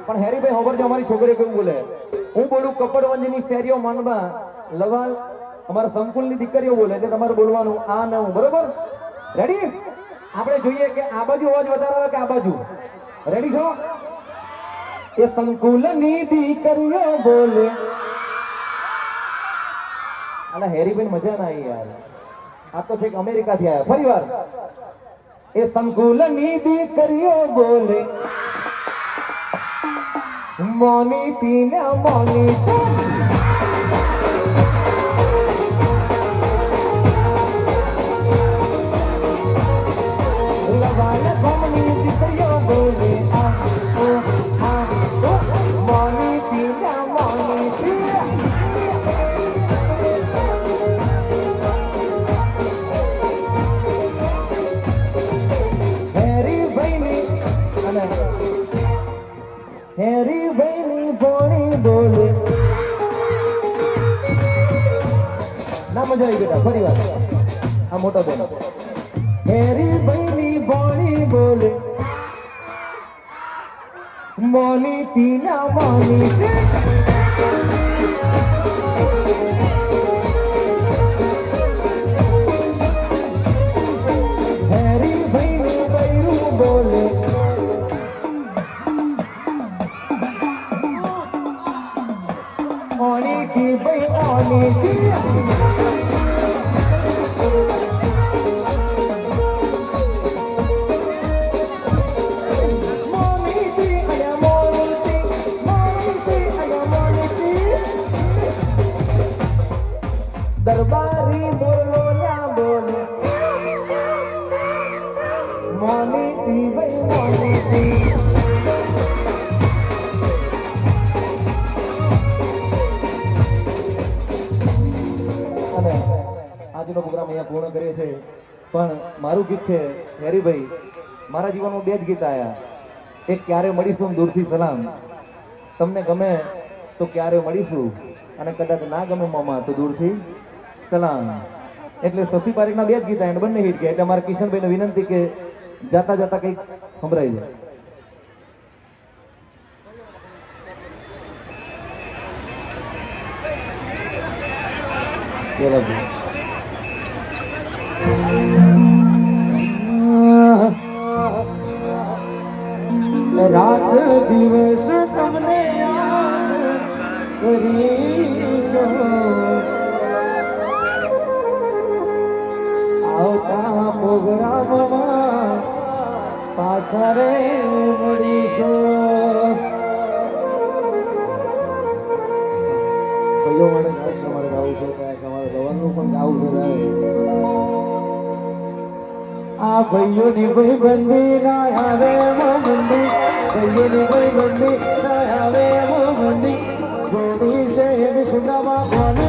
પણ હેરીભાઈ હોબરજો અમારી છોકરી કેવું બોલે હું બોલું કપડવંજની શેરીઓ માનવા લવાલ અમારા સંકુલની દીકરીઓ બોલે એટલે તમારે બોલવાનું આ ન હું બરોબર રેડી આપણે જોઈએ કે આ બાજુ અવાજ વધારે આવે કે આ બાજુ રેડી છો એ સંકુલની દીકરીઓ બોલે અલા હેરીભાઈ મજા ના આવી યાર આ તો છેક અમેરિકાથી આવ્યા ફરીવાર એ સંકુલની દીકરીઓ બોલે મોની તીના મોની લવાલે ગમની દીકરીઓ બોલે આ મોની તીના મોની હેરી ભાઈની અને હેરી ભાઈની બોણી બોલે ના મજા આવી બેટા ફરી વાર આ મોટો બેન હેરી ભાઈની બોણી બોલે મોની તીના મોની હેરી ભાઈની બૈરું બોલે ઓની કી ભાઈ ઓની કી દરબારી બોલો ના બોલે મોની તી ભાઈ મોની તી અને આજનો પ્રોગ્રામ અહીંયા પૂર્ણ કરીએ છીએ પણ મારું ગીત છે હેરીભાઈ મારા જીવનમાં બે જ ગીત આવ્યા એક ક્યારે મળીશું દૂરથી સલામ તમને ગમે તો ક્યારે મળીશું અને કદાચ ના ગમે મામા તો દૂરથી સલામ એટલે શશી પારીખના બે જ ગીત આવ્યા બંને હિટ ગયા એટલે મારા કિશનભાઈને વિનંતી કે જાતા જાતા કંઈક સંભળાઈ જાય રાત દિવસ તમને યાદ કરીશું આવતા પ્રોગ્રામમાં પાછા રે મળીશું કયો મને તમારે ગાવું છે તમારે ગવાનું પણ ગાવું છે આ ભાઈઓની ભાઈ બંદી ના આવે બંદી ભાઈઓની ભાઈ બંદી ના આવે બંદી જોડી છે વિશ્વમાં